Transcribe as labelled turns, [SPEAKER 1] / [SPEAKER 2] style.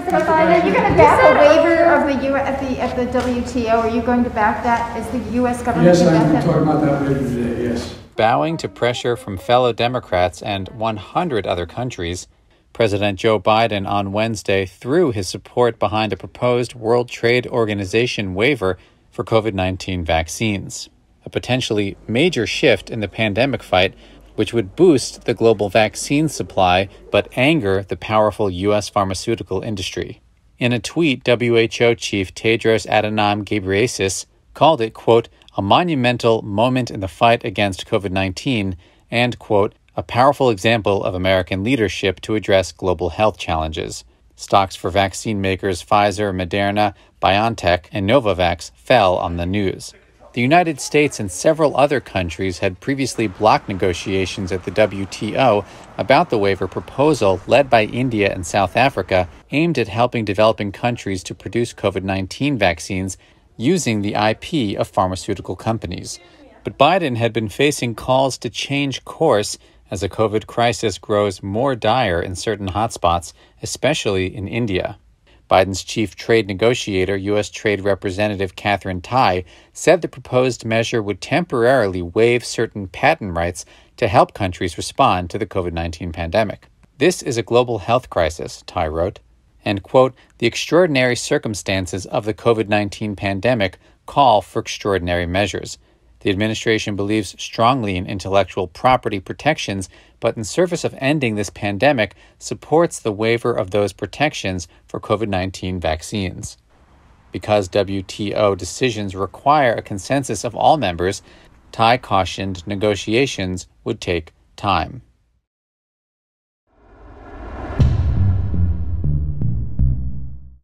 [SPEAKER 1] President Biden, you're going to back a waiver of the at the WTO. Are you going to back that? Is the U.S. government?
[SPEAKER 2] Yes, I'm going to talk about that later today. Yes.
[SPEAKER 3] Bowing to pressure from fellow Democrats and 100 other countries, President Joe Biden on Wednesday threw his support behind a proposed World Trade Organization waiver for COVID-19 vaccines, a potentially major shift in the pandemic fight, which would boost the global vaccine supply but anger the powerful U.S. pharmaceutical industry. In a tweet, WHO Chief Tedros Adhanom Ghebreyesus called it, quote, a monumental moment in the fight against COVID-19 and, quote, a powerful example of American leadership to address global health challenges. Stocks for vaccine makers Pfizer, Moderna, BioNTech, and Novavax fell on the news. The United States and several other countries had previously blocked negotiations at the WTO about the waiver proposal led by India and South Africa aimed at helping developing countries to produce COVID-19 vaccines using the IP of pharmaceutical companies. But Biden had been facing calls to change course as the COVID crisis grows more dire in certain hotspots, especially in India. Biden's chief trade negotiator, U.S. Trade Representative Katherine Tai, said the proposed measure would temporarily waive certain patent rights to help countries respond to the COVID-19 pandemic. This is a global health crisis, Tai wrote, and, quote, the extraordinary circumstances of the COVID-19 pandemic call for extraordinary measures. The administration believes strongly in intellectual property protections, but in service of ending this pandemic, supports the waiver of those protections for COVID-19 vaccines. Because WTO decisions require a consensus of all members, Tai cautioned negotiations would take time.